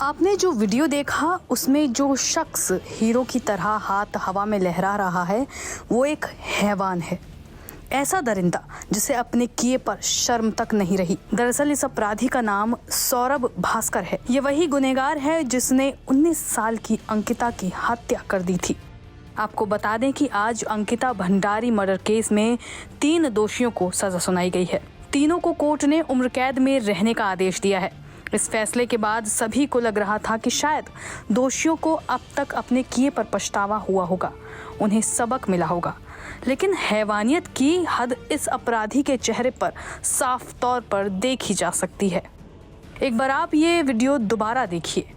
आपने जो वीडियो देखा उसमें जो शख्स हीरो की तरह हाथ हवा में लहरा रहा है वो एक हैवान है, ऐसा दरिंदा जिसे अपने किए पर शर्म तक नहीं रही। दरअसल इस अपराधी का नाम सौरभ भास्कर है। ये वही गुनहगार है जिसने 19 साल की अंकिता की हत्या कर दी थी। आपको बता दें कि आज अंकिता भंडारी मर्डर केस में 3 दोषियों को सजा सुनाई गई है। तीनों को कोर्ट ने उम्र कैद में रहने का आदेश दिया है। इस फैसले के बाद सभी को लग रहा था कि शायद दोषियों को अब तक अपने किए पर पछतावा हुआ होगा, उन्हें सबक मिला होगा, लेकिन हैवानियत की हद इस अपराधी के चेहरे पर साफ तौर पर देखी जा सकती है। एक बार आप ये वीडियो दोबारा देखिए।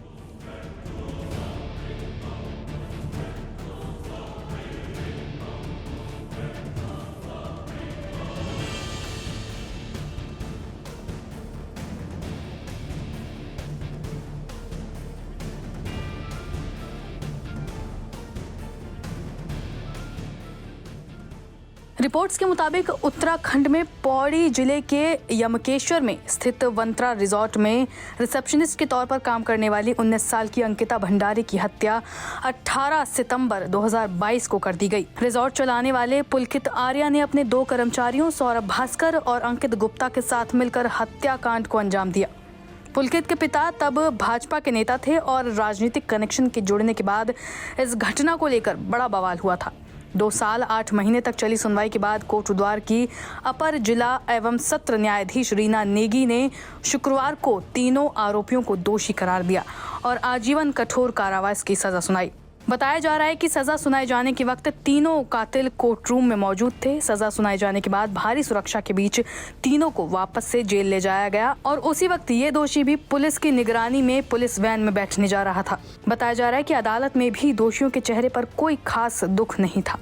रिपोर्ट्स के मुताबिक उत्तराखंड में पौड़ी जिले के यमकेश्वर में स्थित वंत्रा रिजॉर्ट में रिसेप्शनिस्ट के तौर पर काम करने वाली 19 साल की अंकिता भंडारी की हत्या 18 सितंबर 2022 को कर दी गई। रिजॉर्ट चलाने वाले पुलकित आर्या ने अपने 2 कर्मचारियों सौरभ भास्कर और अंकित गुप्ता के साथ मिलकर हत्याकांड को अंजाम दिया। पुलकित के पिता तब भाजपा के नेता थे और राजनीतिक कनेक्शन के जुड़ने के बाद इस घटना को लेकर बड़ा बवाल हुआ था। 2 साल 8 महीने तक चली सुनवाई के बाद कोटद्वार की अपर जिला एवं सत्र न्यायाधीश रीना नेगी ने शुक्रवार को तीनों आरोपियों को दोषी करार दिया और आजीवन कठोर कारावास की सजा सुनाई। बताया जा रहा है कि सजा सुनाए जाने के वक्त तीनों कातिल कोर्ट रूम में मौजूद थे। सजा सुनाए जाने के बाद भारी सुरक्षा के बीच तीनों को वापस से जेल ले जाया गया और उसी वक्त ये दोषी भी पुलिस की निगरानी में पुलिस वैन में बैठने जा रहा था। बताया जा रहा है कि अदालत में भी दोषियों के चेहरे पर कोई खास दुख नहीं था।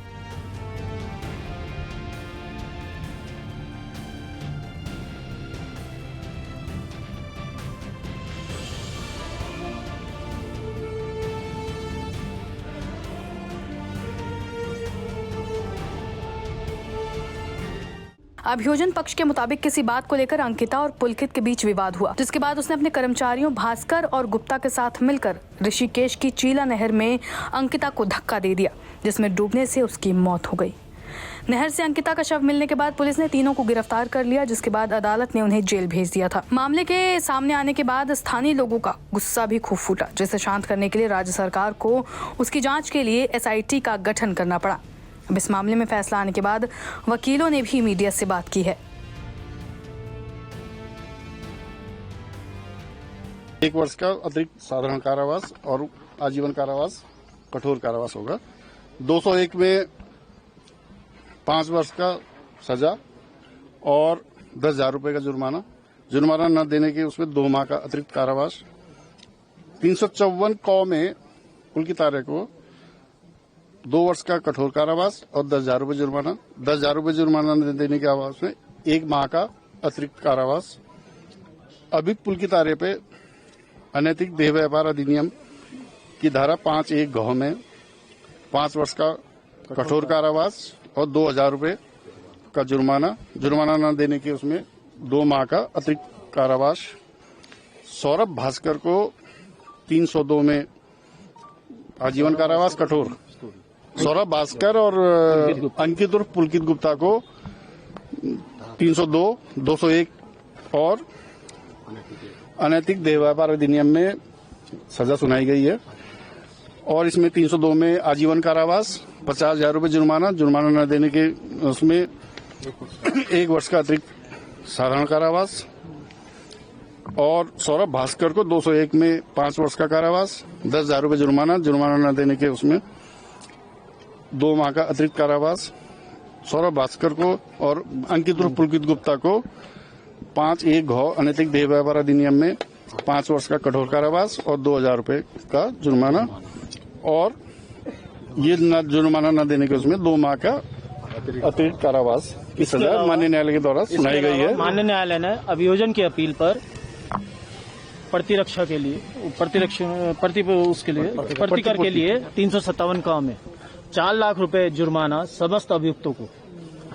अभियोजन पक्ष के मुताबिक किसी बात को लेकर अंकिता और पुलकित के बीच विवाद हुआ, जिसके बाद उसने अपने कर्मचारियों भास्कर और गुप्ता के साथ मिलकर ऋषिकेश की चीला नहर में अंकिता को धक्का दे दिया, जिसमें डूबने से उसकी मौत हो गई। नहर से अंकिता का शव मिलने के बाद पुलिस ने तीनों को गिरफ्तार कर लिया, जिसके बाद अदालत ने उन्हें जेल भेज दिया था। मामले के सामने आने के बाद स्थानीय लोगों का गुस्सा भी खूब फूटा, जिसे शांत करने के लिए राज्य सरकार को उसकी जाँच के लिए SIT का गठन करना पड़ा। अब इस मामले में फैसला आने के बाद वकीलों ने भी मीडिया से बात की है। 1 वर्ष का अतिरिक्त साधारण कारावास और आजीवन कारावास कठोर कारावास होगा। 201 में 5 वर्ष का सजा और 10,000 रुपए का जुर्माना न देने के उसमें 2 माह का अतिरिक्त कारावास। 354 कौ में पुलकित आर्या को 2 वर्ष का कठोर कारावास और 10,000 रुपए जुर्माना। 10,000 रुपए जुर्माना न देने के आवास में 1 माह का अतिरिक्त कारावास। अभी पुलकित आर्या पे अनैतिक देह व्यापार अधिनियम की धारा 5(1) घ में 5 वर्ष का कठोर कारावास और 2,000 रुपए का जुर्माना न देने के उसमें 2 माह का अतिरिक्त कारावास। सौरभ भास्कर को 302 में आजीवन कारावास कठोर। सौरभ भास्कर और अंकित उर्फ पुलकित गुप्ता को 302, 201 और अनैतिक देह व्यापार अधिनियम में सजा सुनाई गई है और इसमें 302 में आजीवन कारावास, 50,000 रुपए जुर्माना न देने के उसमें 1 वर्ष का अतिरिक्त साधारण कारावास और सौरभ भास्कर को 201 में 5 वर्ष का कारावास, 10,000 रुपए जुर्माना न देने के उसमें 2 माह का अतिरिक्त कारावास। सौरभ भास्कर को और अंकित उर्फ पुलकित गुप्ता को 5(1) घ अनैतिक देह व्यापार अधिनियम में 5 वर्ष का कठोर कारावास और 2,000 रुपए का जुर्माना और ये जुर्माना न देने के उसमें 2 माह का अतिरिक्त कारावास की सजा माननीय न्यायालय के द्वारा सुनाई गई है। माननीय न्यायालय ने अभियोजन की अपील पर प्रतिकर के लिए 357 कौ में 4 लाख रुपए जुर्माना समस्त अभियुक्तों को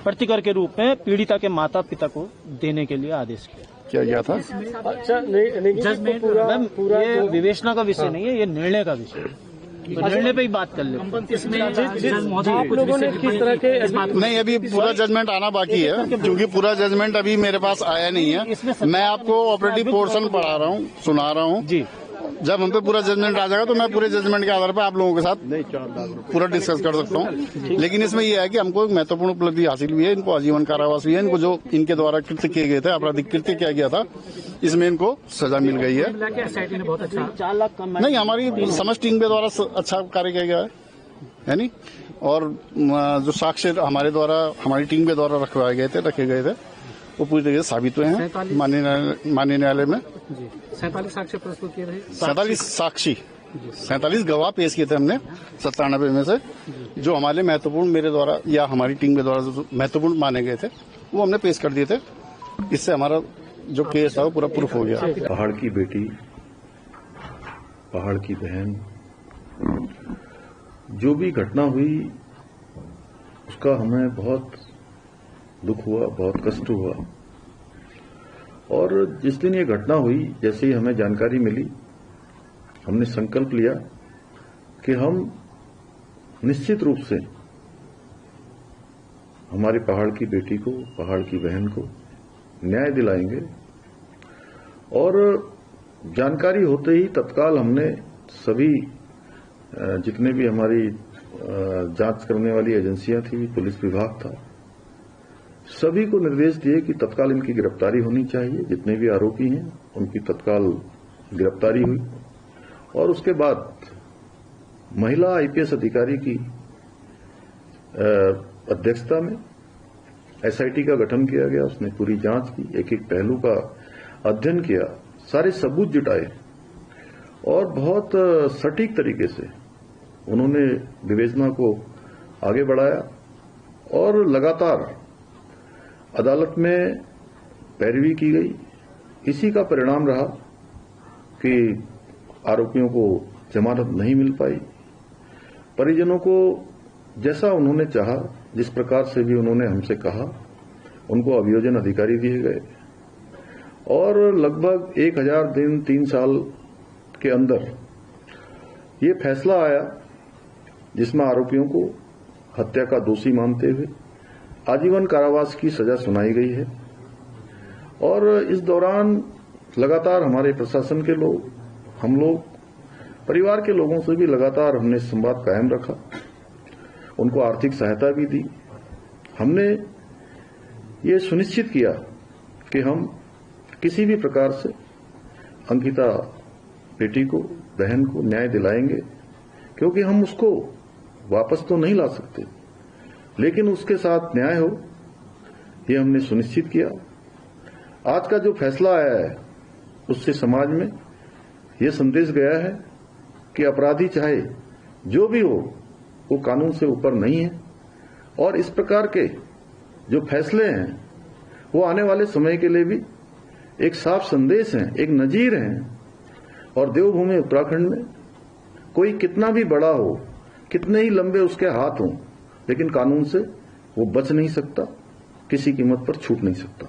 प्रतिकर के रूप में पीड़िता के माता पिता को देने के लिए आदेश किया। किया गया था। अच्छा नहीं जजमेंट मैम ये विवेचना का विषय नहीं है, ये निर्णय का विषय है। तो निर्णय पे ही बात कर लेते हैं। आप लोगों ने किस तरह के नहीं, अभी पूरा जजमेंट आना बाकी है, क्योंकि पूरा जजमेंट अभी मेरे पास आया नहीं है। मैं आपको ऑपरेटिव पोर्शन पढ़ा रहा हूँ, सुना रहा हूँ जी। जब हम पे पूरा जजमेंट आ जाएगा तो मैं पूरे जजमेंट के आधार पर आप लोगों के साथ पूरा डिस्कस कर सकता हूँ। लेकिन इसमें यह है कि हमको एक महत्वपूर्ण उपलब्धि हासिल हुई है। इनको आजीवन कारावास हुई है। इनको जो इनके द्वारा कृत्य किए गए थे, आपराधिक कृत्य किया गया था, इसमें इनको सजा मिल गई है। बहुत अच्छा 4 लाख कम नहीं, हमारी समस्त टीम के द्वारा अच्छा कार्य किया गया है नहीं। और जो साक्ष्य हमारे द्वारा, हमारी टीम के द्वारा रखे गए थे वो पूरी तरीके से साबित हुए हैं माननीय न्यायालय में। 47 साक्ष्य प्रस्तुत किए थे। 47 साक्षी, 47 गवाह पेश किए थे हमने 97 में से, जो हमारे महत्वपूर्ण, मेरे द्वारा या हमारी टीम के द्वारा जो महत्वपूर्ण माने गए थे वो हमने पेश कर दिए थे। इससे हमारा जो केस था वो पूरा प्रूफ हो गया। पहाड़ की बेटी, पहाड़ की बहन, जो भी घटना हुई उसका हमें बहुत दुख हुआ, बहुत कष्ट हुआ। और जिस दिन ये घटना हुई, जैसे ही हमें जानकारी मिली, हमने संकल्प लिया कि हम निश्चित रूप से हमारे पहाड़ की बेटी को, पहाड़ की बहन को न्याय दिलाएंगे। और जानकारी होते ही तत्काल हमने सभी जितने भी हमारी जांच करने वाली एजेंसियां थी, पुलिस विभाग था, सभी को निर्देश दिए कि तत्काल इनकी गिरफ्तारी होनी चाहिए। जितने भी आरोपी हैं उनकी तत्काल गिरफ्तारी हुई। और उसके बाद महिला आईपीएस अधिकारी की अध्यक्षता में एसआईटी का गठन किया गया। उसने पूरी जांच की, एक एक पहलू का अध्ययन किया, सारे सबूत जुटाए और बहुत सटीक तरीके से उन्होंने विवेचना को आगे बढ़ाया। और लगातार अदालत में पैरवी की गई। इसी का परिणाम रहा कि आरोपियों को जमानत नहीं मिल पाई। परिजनों को जैसा उन्होंने चाहा, जिस प्रकार से भी उन्होंने हमसे कहा, उनको अभियोजन अधिकारी दिए गए। और लगभग 1000 दिन, 3 साल के अंदर ये फैसला आया जिसमें आरोपियों को हत्या का दोषी मानते हुए आजीवन कारावास की सजा सुनाई गई है। और इस दौरान लगातार हमारे प्रशासन के लोग, हम लोग, परिवार के लोगों से भी लगातार हमने संवाद कायम रखा, उनको आर्थिक सहायता भी दी। हमने ये सुनिश्चित किया कि हम किसी भी प्रकार से अंकिता बेटी को, बहन को न्याय दिलाएंगे, क्योंकि हम उसको वापस तो नहीं ला सकते, लेकिन उसके साथ न्याय हो, ये हमने सुनिश्चित किया। आज का जो फैसला आया है उससे समाज में ये संदेश गया है कि अपराधी चाहे जो भी हो, वो कानून से ऊपर नहीं है। और इस प्रकार के जो फैसले हैं वो आने वाले समय के लिए भी एक साफ संदेश हैं, एक नजीर हैं। और देवभूमि उत्तराखंड में कोई कितना भी बड़ा हो, कितने ही लंबे उसके हाथ हों, लेकिन कानून से वो बच नहीं सकता, किसी कीमत पर छूट नहीं सकता।